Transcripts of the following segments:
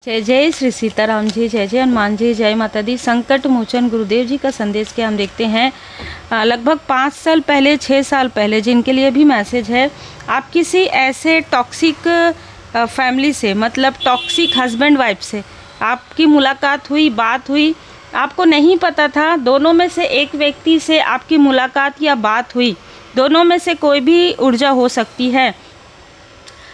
जय जय श्री सीताराम जी, जय जय हनुमान जी, जय माता दी। संकट मोचन गुरुदेव जी का संदेश के हम देखते हैं लगभग 5 साल पहले 6 साल पहले, जिनके लिए भी मैसेज है। आप किसी ऐसे टॉक्सिक फैमिली से, मतलब टॉक्सिक हस्बैंड वाइफ से आपकी मुलाकात हुई, बात हुई, आपको नहीं पता था। दोनों में से एक व्यक्ति से आपकी मुलाकात या बात हुई, दोनों में से कोई भी ऊर्जा हो सकती है।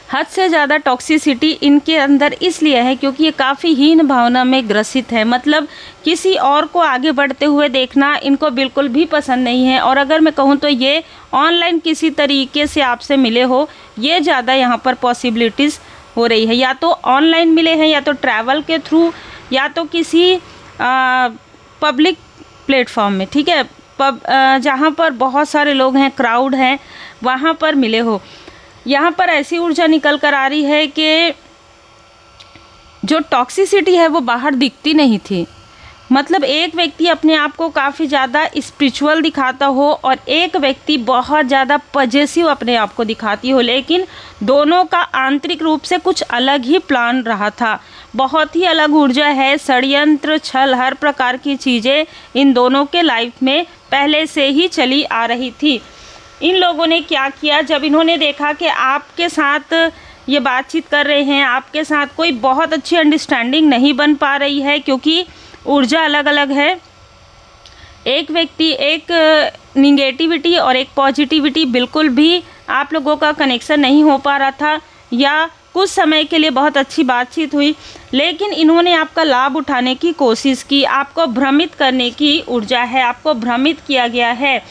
हद से ज़्यादा टॉक्सिसिटी इनके अंदर इसलिए है क्योंकि ये काफ़ी हीन भावना में ग्रसित है। मतलब किसी और को आगे बढ़ते हुए देखना इनको बिल्कुल भी पसंद नहीं है। और अगर मैं कहूँ तो ये ऑनलाइन किसी तरीके से आपसे मिले हो, ये ज़्यादा यहाँ पर पॉसिबिलिटीज़ हो रही है। या तो ऑनलाइन मिले हैं, या तो ट्रैवल के थ्रू, या तो किसी पब्लिक प्लेटफॉर्म में, ठीक है, जहाँ पर बहुत सारे लोग हैं, क्राउड हैं, वहाँ पर मिले हो। यहाँ पर ऐसी ऊर्जा निकल कर आ रही है कि जो टॉक्सिसिटी है वो बाहर दिखती नहीं थी। मतलब एक व्यक्ति अपने आप को काफ़ी ज़्यादा स्पिरिचुअल दिखाता हो और एक व्यक्ति बहुत ज़्यादा पजेसिव अपने आप को दिखाती हो, लेकिन दोनों का आंतरिक रूप से कुछ अलग ही प्लान रहा था। बहुत ही अलग ऊर्जा है, षड्यंत्र, छल, हर प्रकार की चीज़ें इन दोनों के लाइफ में पहले से ही चली आ रही थी। इन लोगों ने क्या किया, जब इन्होंने देखा कि आपके साथ ये बातचीत कर रहे हैं, आपके साथ कोई बहुत अच्छी अंडरस्टैंडिंग नहीं बन पा रही है क्योंकि ऊर्जा अलग अलग है। एक व्यक्ति, एक निगेटिविटी और एक पॉजिटिविटी, बिल्कुल भी आप लोगों का कनेक्शन नहीं हो पा रहा था, या कुछ समय के लिए बहुत अच्छी बातचीत हुई, लेकिन इन्होंने आपका लाभ उठाने की कोशिश की। आपको भ्रमित करने की ऊर्जा है, आपको भ्रमित किया गया है।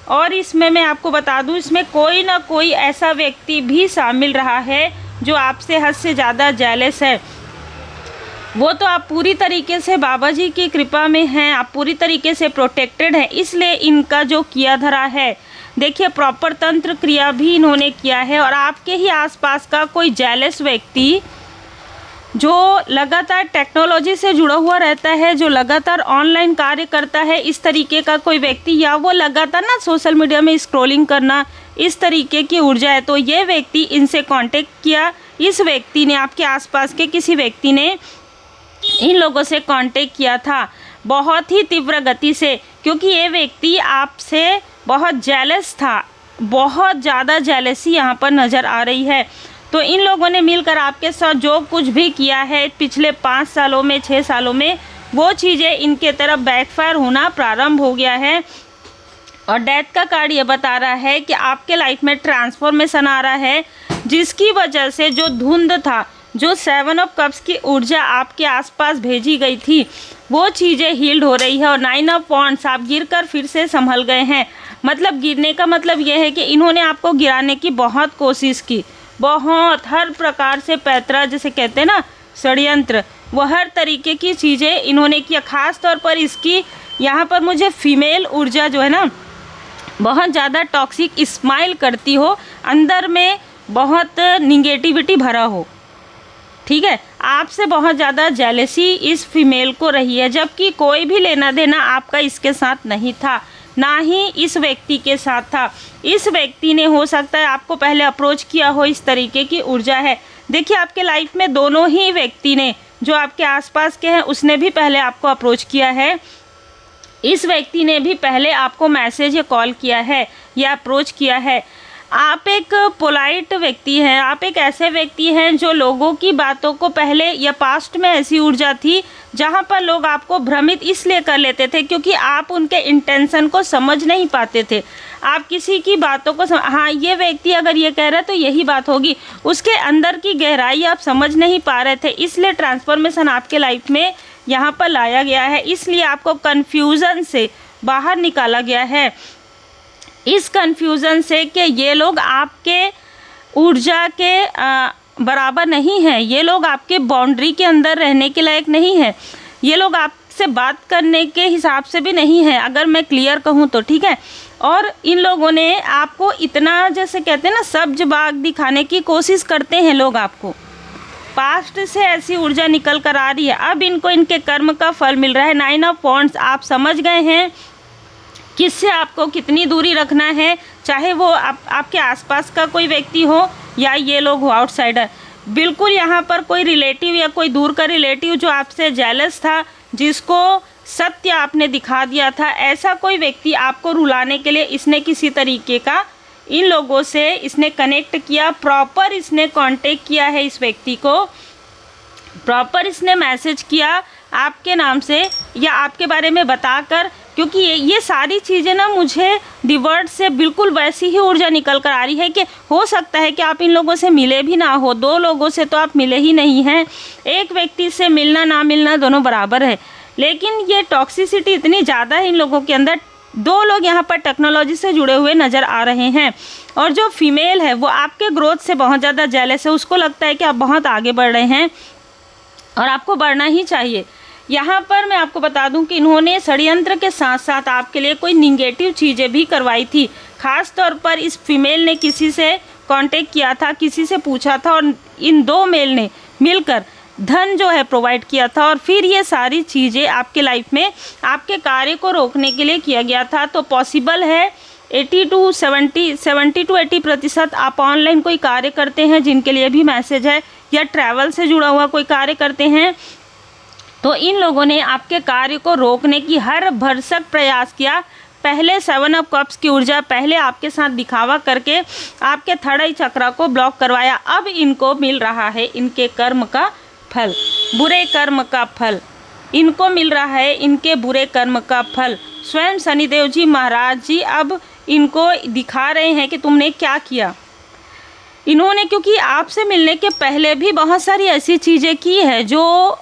और इसमें मैं आपको बता दूं, इसमें कोई ना कोई ऐसा व्यक्ति भी शामिल रहा है जो आपसे हद से ज़्यादा जेलस है। वो तो आप पूरी तरीके से बाबा जी की कृपा में हैं, आप पूरी तरीके से प्रोटेक्टेड हैं, इसलिए इनका जो किया धरा है, देखिए प्रॉपर तंत्र क्रिया भी इन्होंने किया है। और आपके ही आसपास का कोई जेलस व्यक्ति जो लगातार टेक्नोलॉजी से जुड़ा हुआ रहता है, जो लगातार ऑनलाइन कार्य करता है, इस तरीके का कोई व्यक्ति, या वो लगातार ना सोशल मीडिया में स्क्रॉलिंग करना, इस तरीके की ऊर्जा है, तो ये व्यक्ति इनसे कांटेक्ट किया। इस व्यक्ति ने, आपके आसपास के किसी व्यक्ति ने इन लोगों से कांटेक्ट किया था बहुत ही तीव्र गति से, क्योंकि ये व्यक्ति आपसे बहुत जेलस था। बहुत ज़्यादा जेलसी यहाँ पर नज़र आ रही है। तो इन लोगों ने मिलकर आपके साथ जो कुछ भी किया है पिछले 5 सालों में, 6 सालों में, वो चीज़ें इनके तरफ बैकफायर होना प्रारंभ हो गया है। और डेथ का कार्ड ये बता रहा है कि आपके लाइफ में ट्रांसफॉर्मेशन आ रहा है, जिसकी वजह से जो धुंध था, जो 7 ऑफ कप्स की ऊर्जा आपके आसपास भेजी गई थी, वो चीज़ें हील्ड हो रही है। और 9 ऑफ वॉन्ड्स, आप गिरकर फिर से संभल गए हैं। मतलब गिरने का मतलब ये है कि इन्होंने आपको गिराने की बहुत कोशिश की, बहुत, हर प्रकार से पैतरा जिसे कहते हैं ना, षड्यंत्र, वो हर तरीके की चीज़ें इन्होंने किया। ख़ास तौर पर इसकी यहाँ पर मुझे फीमेल ऊर्जा जो है ना, बहुत ज़्यादा टॉक्सिक, स्माइल करती हो, अंदर में बहुत निगेटिविटी भरा हो, ठीक है, आपसे बहुत ज़्यादा जेलसी इस फीमेल को रही है, जबकि कोई भी लेना देना आपका इसके साथ नहीं था, ना ही इस व्यक्ति के साथ था। इस व्यक्ति ने हो सकता है आपको पहले अप्रोच किया हो, इस तरीके की ऊर्जा है। देखिए आपके लाइफ में दोनों ही व्यक्ति ने, जो आपके आसपास के हैं, उसने भी पहले आपको अप्रोच किया है, इस व्यक्ति ने भी पहले आपको मैसेज या कॉल किया है या अप्रोच किया है। आप एक पोलाइट व्यक्ति हैं, आप एक ऐसे व्यक्ति हैं जो लोगों की बातों को, पहले या पास्ट में ऐसी ऊर्जा थी जहां पर लोग आपको भ्रमित इसलिए कर लेते थे क्योंकि आप उनके इंटेंशन को समझ नहीं पाते थे। आप किसी की बातों को हाँ, ये व्यक्ति अगर ये कह रहा है तो यही बात होगी, उसके अंदर की गहराई आप समझ नहीं पा रहे थे, इसलिए ट्रांसफॉर्मेशन आपके लाइफ में यहाँ पर लाया गया है। इसलिए आपको कन्फ्यूज़न से बाहर निकाला गया है, इस कन्फ्यूज़न से कि ये लोग आपके ऊर्जा के बराबर नहीं है, ये लोग आपके बाउंड्री के अंदर रहने के लायक नहीं है, ये लोग आपसे बात करने के हिसाब से भी नहीं है, अगर मैं क्लियर कहूँ तो, ठीक है। और इन लोगों ने आपको इतना, जैसे कहते हैं ना, सब्ज बाग दिखाने की कोशिश करते हैं लोग आपको। पास्ट से ऐसी ऊर्जा निकल कर आ रही है, अब इनको इनके कर्म का फल मिल रहा है। 9 ऑफ वॉन्ड्स, आप समझ गए हैं किससे आपको कितनी दूरी रखना है, चाहे वो आपके आसपास का कोई व्यक्ति हो या ये लोग हो आउटसाइडर। बिल्कुल यहाँ पर कोई रिलेटिव या कोई दूर का रिलेटिव जो आपसे जेलस था, जिसको सत्य आपने दिखा दिया था, ऐसा कोई व्यक्ति आपको रुलाने के लिए इसने किसी तरीके का इन लोगों से इसने कनेक्ट किया, प्रॉपर इसने कांटेक्ट किया है इस व्यक्ति को, प्रॉपर इसने मैसेज किया आपके नाम से या आपके बारे में बताकर, क्योंकि ये सारी चीज़ें ना मुझे डिवर्ड से बिल्कुल वैसी ही ऊर्जा निकल कर आ रही है कि हो सकता है कि आप इन लोगों से मिले भी ना हो। 2 लोगों से तो आप मिले ही नहीं हैं, एक व्यक्ति से मिलना ना मिलना दोनों बराबर है, लेकिन ये टॉक्सिसिटी इतनी ज़्यादा है इन लोगों के अंदर। 2 लोग यहाँ पर टेक्नोलॉजी से जुड़े हुए नज़र आ रहे हैं, और जो फीमेल है वो आपके ग्रोथ से बहुत ज़्यादा जेलस है, उसको लगता है कि आप बहुत आगे बढ़ रहे हैं और आपको बढ़ना ही चाहिए। यहाँ पर मैं आपको बता दूं कि इन्होंने षड्यंत्र के साथ साथ आपके लिए कोई निगेटिव चीज़ें भी करवाई थी। ख़ास तौर पर इस फीमेल ने किसी से कांटेक्ट किया था, किसी से पूछा था, और इन 2 मेल ने मिलकर धन जो है प्रोवाइड किया था, और फिर ये सारी चीज़ें आपके लाइफ में आपके कार्य को रोकने के लिए किया गया था। तो पॉसिबल है 70 to 80% आप ऑनलाइन कोई कार्य करते हैं जिनके लिए भी मैसेज है, या ट्रैवल से जुड़ा हुआ कोई कार्य करते हैं, तो इन लोगों ने आपके कार्य को रोकने की हर भरसक प्रयास किया। पहले 7 ऑफ कप्स की ऊर्जा पहले आपके साथ दिखावा करके आपके 3rd आई चक्र को ब्लॉक करवाया। अब इनको मिल रहा है इनके कर्म का फल, बुरे कर्म का फल इनको मिल रहा है, इनके बुरे कर्म का फल। स्वयं शनिदेव जी महाराज जी अब इनको दिखा रहे हैं कि तुमने क्या किया। इन्होंने क्योंकि आपसे मिलने के पहले भी बहुत सारी ऐसी चीज़ें की है जो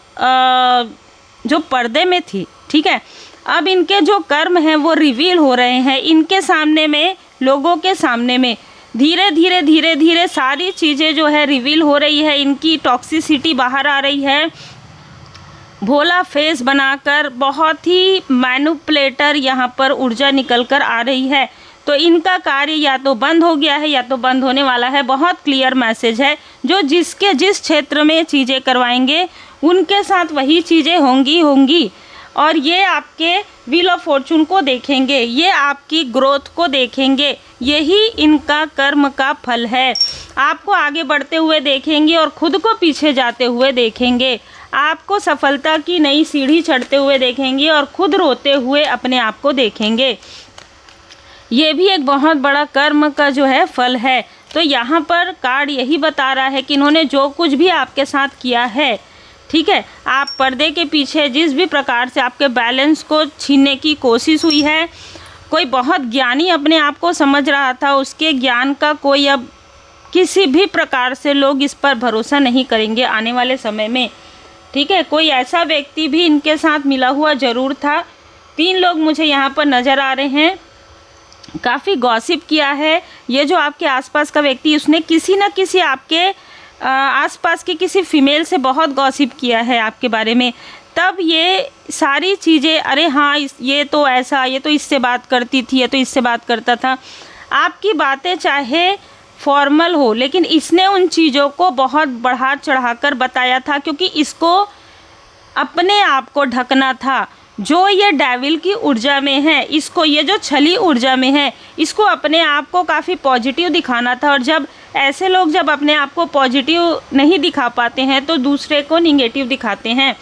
पर्दे में थी, ठीक है। अब इनके जो कर्म हैं वो रिवील हो रहे हैं इनके सामने में, लोगों के सामने में। धीरे धीरे सारी चीज़ें जो है रिवील हो रही है, इनकी टॉक्सिसिटी बाहर आ रही है। भोला फेस बनाकर बहुत ही मैनिपुलेटर यहाँ पर ऊर्जा निकल कर आ रही है। तो इनका कार्य या तो बंद हो गया है या तो बंद होने वाला है। बहुत क्लियर मैसेज है, जो जिस क्षेत्र में चीज़ें करवाएंगे उनके साथ वही चीज़ें होंगी, और ये आपके व्हील ऑफ फॉर्चून को देखेंगे, ये आपकी ग्रोथ को देखेंगे। यही इनका कर्म का फल है। आपको आगे बढ़ते हुए देखेंगे और खुद को पीछे जाते हुए देखेंगे। आपको सफलता की नई सीढ़ी चढ़ते हुए देखेंगे और खुद रोते हुए अपने आप को देखेंगे। ये भी एक बहुत बड़ा कर्म का जो है फल है। तो यहाँ पर कार्ड यही बता रहा है कि इन्होंने जो कुछ भी आपके साथ किया है, ठीक है, आप पर्दे के पीछे जिस भी प्रकार से आपके बैलेंस को छीनने की कोशिश हुई है, कोई बहुत ज्ञानी अपने आप को समझ रहा था, उसके ज्ञान का कोई अब किसी भी प्रकार से लोग इस पर भरोसा नहीं करेंगे आने वाले समय में, ठीक है। कोई ऐसा व्यक्ति भी इनके साथ मिला हुआ ज़रूर था। 3 लोग मुझे यहाँ पर नज़र आ रहे हैं। काफ़ी गॉसिप किया है ये जो आपके आसपास का व्यक्ति, उसने किसी न किसी आपके आसपास की किसी फीमेल से बहुत गॉसिप किया है आपके बारे में। तब ये सारी चीज़ें, अरे हाँ ये तो ऐसा, ये तो इससे बात करती थी, ये तो इससे बात करता था। आपकी बातें चाहे फॉर्मल हो, लेकिन इसने उन चीज़ों को बहुत बढ़ा चढ़ाकर बताया था, क्योंकि इसको अपने आप को ढकना था। जो ये डेविल की ऊर्जा में है, इसको, ये जो छली ऊर्जा में है, इसको अपने आप को काफ़ी पॉजिटिव दिखाना था। और जब ऐसे लोग जब अपने आप को पॉजिटिव नहीं दिखा पाते हैं तो दूसरे को निगेटिव दिखाते हैं।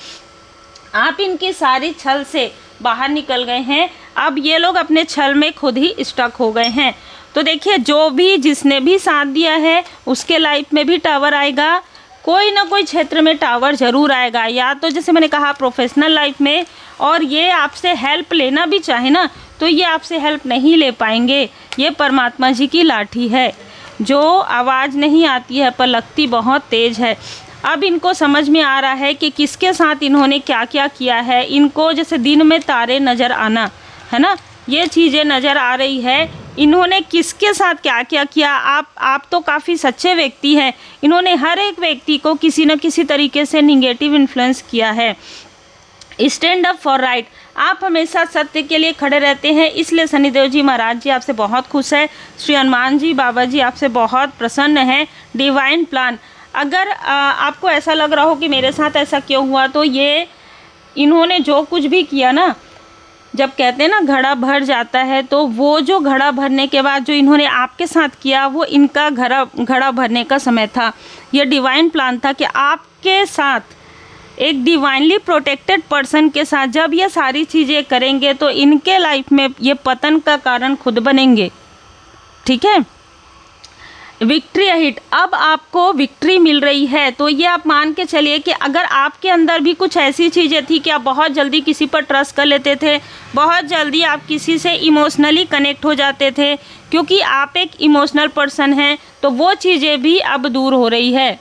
आप इनकी सारी छल से बाहर निकल गए हैं। अब ये लोग अपने छल में खुद ही स्टक हो गए हैं। तो देखिए, जो भी जिसने भी साथ दिया है उसके लाइफ में भी टावर आएगा, कोई ना कोई क्षेत्र में टावर ज़रूर आएगा। या तो जैसे मैंने कहा प्रोफेशनल लाइफ में, और ये आपसे हेल्प लेना भी चाहे ना तो ये आपसे हेल्प नहीं ले पाएंगे। ये परमात्मा जी की लाठी है जो आवाज़ नहीं आती है पर लगती बहुत तेज़ है। अब इनको समझ में आ रहा है कि किसके साथ इन्होंने क्या क्या किया है। इनको जैसे दिन में तारे नज़र आना है ना, ये चीज़ें नज़र आ रही है। इन्होंने किसके साथ क्या क्या किया। आप तो काफ़ी सच्चे व्यक्ति हैं। इन्होंने हर एक व्यक्ति को किसी न किसी तरीके से निगेटिव इन्फ्लुएंस किया है। स्टैंड अप फॉर राइट, आप हमेशा सत्य के लिए खड़े रहते हैं, इसलिए शनिदेव जी महाराज जी आपसे बहुत खुश है। श्री हनुमान जी बाबा जी आपसे बहुत प्रसन्न हैं। डिवाइन प्लान, अगर आपको ऐसा लग रहा हो कि मेरे साथ ऐसा क्यों हुआ, तो ये इन्होंने जो कुछ भी किया ना, जब कहते हैं ना घड़ा भर जाता है, तो वो जो घड़ा भरने के बाद जो इन्होंने आपके साथ किया, वो इनका घड़ा भरने का समय था। ये डिवाइन प्लान था कि आपके साथ, एक डिवाइनली प्रोटेक्टेड पर्सन के साथ जब ये सारी चीज़ें करेंगे तो इनके लाइफ में ये पतन का कारण खुद बनेंगे। ठीक है, विक्ट्री अहिट, अब आपको विक्ट्री मिल रही है। तो ये आप मान के चलिए कि अगर आपके अंदर भी कुछ ऐसी चीज़ें थी कि आप बहुत जल्दी किसी पर ट्रस्ट कर लेते थे, बहुत जल्दी आप किसी से इमोशनली कनेक्ट हो जाते थे, क्योंकि आप एक इमोशनल पर्सन हैं, तो वो चीज़ें भी अब दूर हो रही है,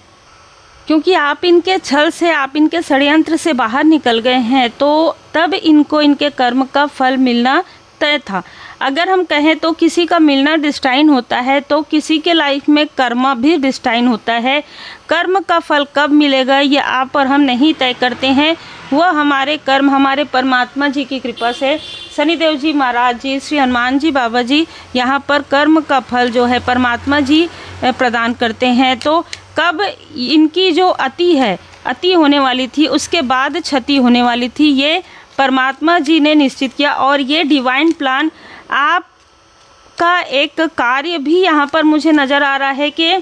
क्योंकि आप इनके छल से, आप इनके षड्यंत्र से बाहर निकल गए हैं। तो तब इनको इनके कर्म का फल मिलना तय था। अगर हम कहें तो किसी का मिलना डिस्टाइन होता है, तो किसी के लाइफ में कर्म भी डिस्टाइन होता है। कर्म का फल कब मिलेगा ये आप और हम नहीं तय करते हैं, वह हमारे कर्म, हमारे परमात्मा जी की कृपा से, शनिदेव जी महाराज जी, श्री हनुमान जी बाबा जी यहाँ पर कर्म का फल जो है परमात्मा जी प्रदान करते हैं। तो कब इनकी जो अति होने वाली थी, उसके बाद क्षति होने वाली थी, ये परमात्मा जी ने निश्चित किया। और ये डिवाइन प्लान आपका एक कार्य भी यहाँ पर मुझे नज़र आ रहा है कि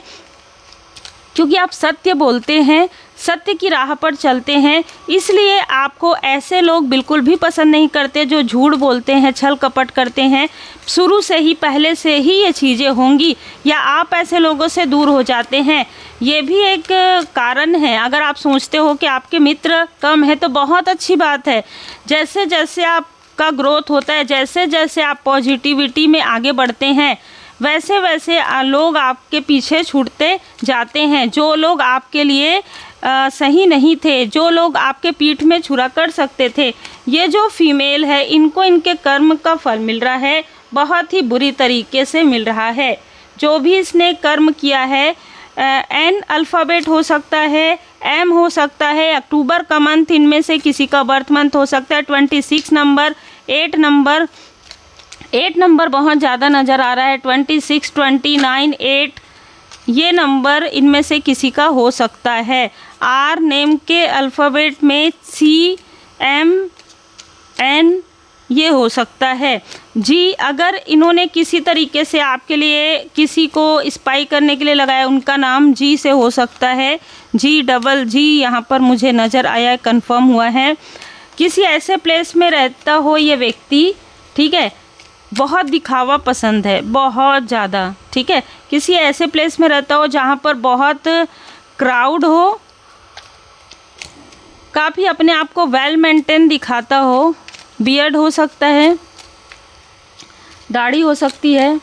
क्योंकि आप सत्य बोलते हैं, सत्य की राह पर चलते हैं, इसलिए आपको ऐसे लोग बिल्कुल भी पसंद नहीं करते जो झूठ बोलते हैं, छल कपट करते हैं। शुरू से ही, पहले से ही ये चीज़ें होंगी, या आप ऐसे लोगों से दूर हो जाते हैं। ये भी एक कारण है। अगर आप सोचते हो कि आपके मित्र कम है तो बहुत अच्छी बात है। जैसे जैसे आपका ग्रोथ होता है, जैसे जैसे आप पॉजिटिविटी में आगे बढ़ते हैं, वैसे वैसे लोग आपके पीछे छूटते जाते हैं। जो लोग आपके लिए सही नहीं थे, जो लोग आपके पीठ में छुरा कर सकते थे, ये जो फीमेल है, इनको इनके कर्म का फल मिल रहा है, बहुत ही बुरी तरीके से मिल रहा है। जो भी इसने कर्म किया है, एन अल्फ़ाबेट हो सकता है, एम हो सकता है, अक्टूबर का मंथ, इनमें से किसी का बर्थ मंथ हो सकता है, 26 नंबर, 8 नंबर बहुत ज़्यादा नज़र आ रहा है, 26, 29, 8, ये नंबर इनमें से किसी का हो सकता है। आर नेम के अल्फ़ाबेट में सी, एम, एन, ये हो सकता है। जी, अगर इन्होंने किसी तरीके से आपके लिए किसी को स्पाई करने के लिए लगाया, उनका नाम जी से हो सकता है, G यहाँ पर मुझे नज़र आया, कंफर्म हुआ है। किसी ऐसे प्लेस में रहता हो ये व्यक्ति, ठीक है, बहुत दिखावा पसंद है, बहुत ज़्यादा, ठीक है। किसी ऐसे प्लेस में रहता हो जहाँ पर बहुत क्राउड हो, काफ़ी अपने आप को वेल मेंटेन दिखाता हो, बियर्ड हो सकता है, दाढ़ी हो सकती है,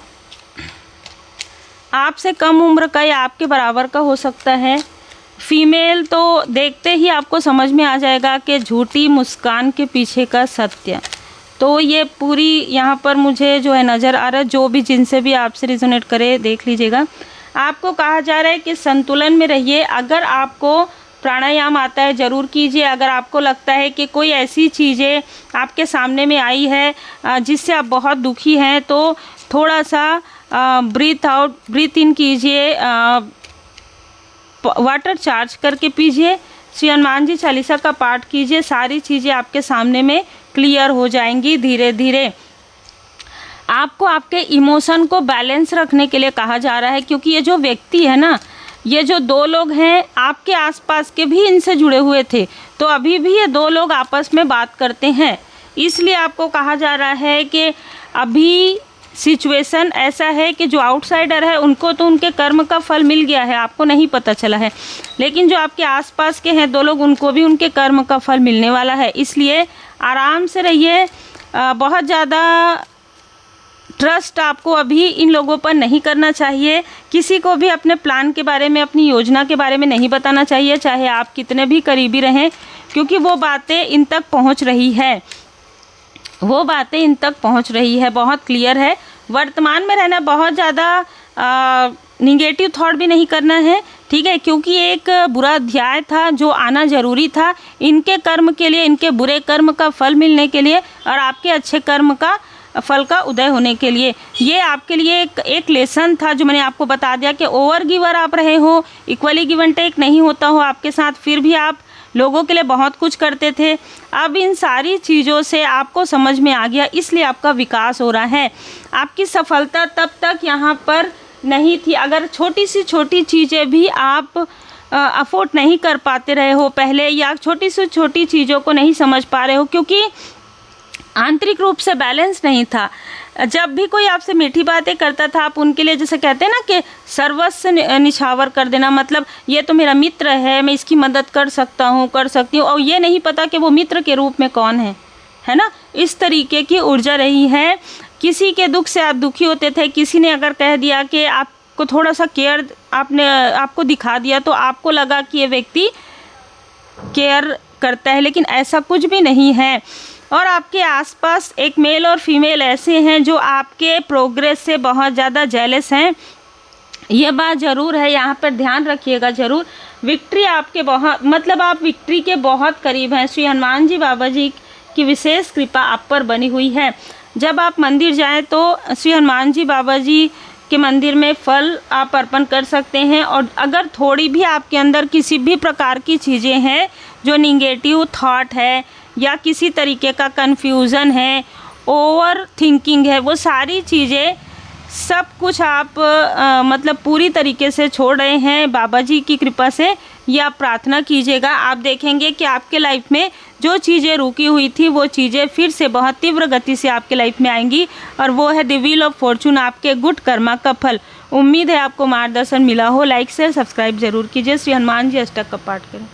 आपसे कम उम्र का या आपके बराबर का हो सकता है। फीमेल तो देखते ही आपको समझ में आ जाएगा कि झूठी मुस्कान के पीछे का सत्य। तो ये पूरी यहाँ पर मुझे जो है नज़र आ रहा है। जो भी जिनसे भी आपसे रिजोनेट करे देख लीजिएगा। आपको कहा जा रहा है कि संतुलन में रहिए। अगर आपको प्राणायाम आता है ज़रूर कीजिए। अगर आपको लगता है कि कोई ऐसी चीज़ें आपके सामने में आई है जिससे आप बहुत दुखी हैं, तो थोड़ा सा ब्रीथ इन कीजिए, वाटर चार्ज करके पीजिए, श्री हनुमान जी चालीसा का पाठ कीजिए। सारी चीज़ें आपके सामने में क्लियर हो जाएंगी धीरे धीरे। आपको आपके इमोशन को बैलेंस रखने के लिए कहा जा रहा है, क्योंकि ये जो व्यक्ति है ना, ये जो दो लोग हैं आपके आसपास के भी इनसे जुड़े हुए थे, तो अभी भी ये दो लोग आपस में बात करते हैं। इसलिए आपको कहा जा रहा है कि अभी सिचुएशन ऐसा है कि जो आउटसाइडर है उनको तो उनके कर्म का फल मिल गया है, आपको नहीं पता चला है, लेकिन जो आपके आसपास के हैं दो लोग, उनको भी उनके कर्म का फल मिलने वाला है। इसलिए आराम से रहिए। बहुत ज़्यादा ट्रस्ट आपको अभी इन लोगों पर नहीं करना चाहिए। किसी को भी अपने प्लान के बारे में, अपनी योजना के बारे में नहीं बताना चाहिए, चाहे आप कितने भी करीबी रहें, क्योंकि वो बातें इन तक पहुंच रही है, वो बातें इन तक पहुंच रही है। बहुत क्लियर है। वर्तमान में रहना, बहुत ज़्यादा निगेटिव थॉट भी नहीं करना है, ठीक है, क्योंकि एक बुरा अध्याय था जो आना ज़रूरी था इनके कर्म के लिए, इनके बुरे कर्म का फल मिलने के लिए और आपके अच्छे कर्म का फल का उदय होने के लिए। ये आपके लिए एक लेसन था जो मैंने आपको बता दिया कि ओवर गिवर आप रहे हो, इक्वली गिव एंड टेक नहीं होता हो आपके साथ, फिर भी आप लोगों के लिए बहुत कुछ करते थे। अब इन सारी चीज़ों से आपको समझ में आ गया, इसलिए आपका विकास हो रहा है। आपकी सफलता तब तक यहाँ पर नहीं थी। अगर छोटी सी छोटी चीज़ें भी आप अफोर्ड नहीं कर पाते रहे हो पहले, या छोटी सी छोटी चीज़ों को नहीं समझ पा रहे हो क्योंकि आंतरिक रूप से बैलेंस नहीं था। जब भी कोई आपसे मीठी बातें करता था, आप उनके लिए जैसे कहते हैं ना कि सर्वस्व निछावर कर देना, मतलब ये तो मेरा मित्र है, मैं इसकी मदद कर सकता हूँ, कर सकती हूँ, और ये नहीं पता कि वो मित्र के रूप में कौन है ना। इस तरीके की ऊर्जा रही है। किसी के दुख से आप दुखी होते थे, किसी ने अगर कह दिया कि आपको थोड़ा सा केयर आपको दिखा दिया, तो आपको लगा कि ये व्यक्ति केयर करता है, लेकिन ऐसा कुछ भी नहीं है। और आपके आसपास एक मेल और फीमेल ऐसे हैं जो आपके प्रोग्रेस से बहुत ज़्यादा जेलस हैं। ये बात ज़रूर है, यहाँ पर ध्यान रखिएगा ज़रूर। विक्ट्री आपके बहुत, मतलब आप विक्ट्री के बहुत करीब हैं। श्री हनुमान जी बाबा जी की विशेष कृपा आप पर बनी हुई है। जब आप मंदिर जाएं तो श्री हनुमान जी बाबा जी के मंदिर में फल आप अर्पण कर सकते हैं। और अगर थोड़ी भी आपके अंदर किसी भी प्रकार की चीज़ें हैं, जो निगेटिव थॉट है या किसी तरीके का कन्फ्यूज़न है, ओवर थिंकिंग है, वो सारी चीज़ें सब कुछ आप मतलब पूरी तरीके से छोड़ रहे हैं बाबा जी की कृपा से। ये आप प्रार्थना कीजिएगा, आप देखेंगे कि आपके लाइफ में जो चीज़ें रुकी हुई थी वो चीज़ें फिर से बहुत तीव्र गति से आपके लाइफ में आएंगी, और वो है द व्हील ऑफ फॉर्चून, आपके गुड कर्मा का फल। उम्मीद है आपको मार्गदर्शन मिला हो। लाइक शेयर सब्सक्राइब जरूर कीजिए। श्री हनुमान जी अष्टक का पाठ करें।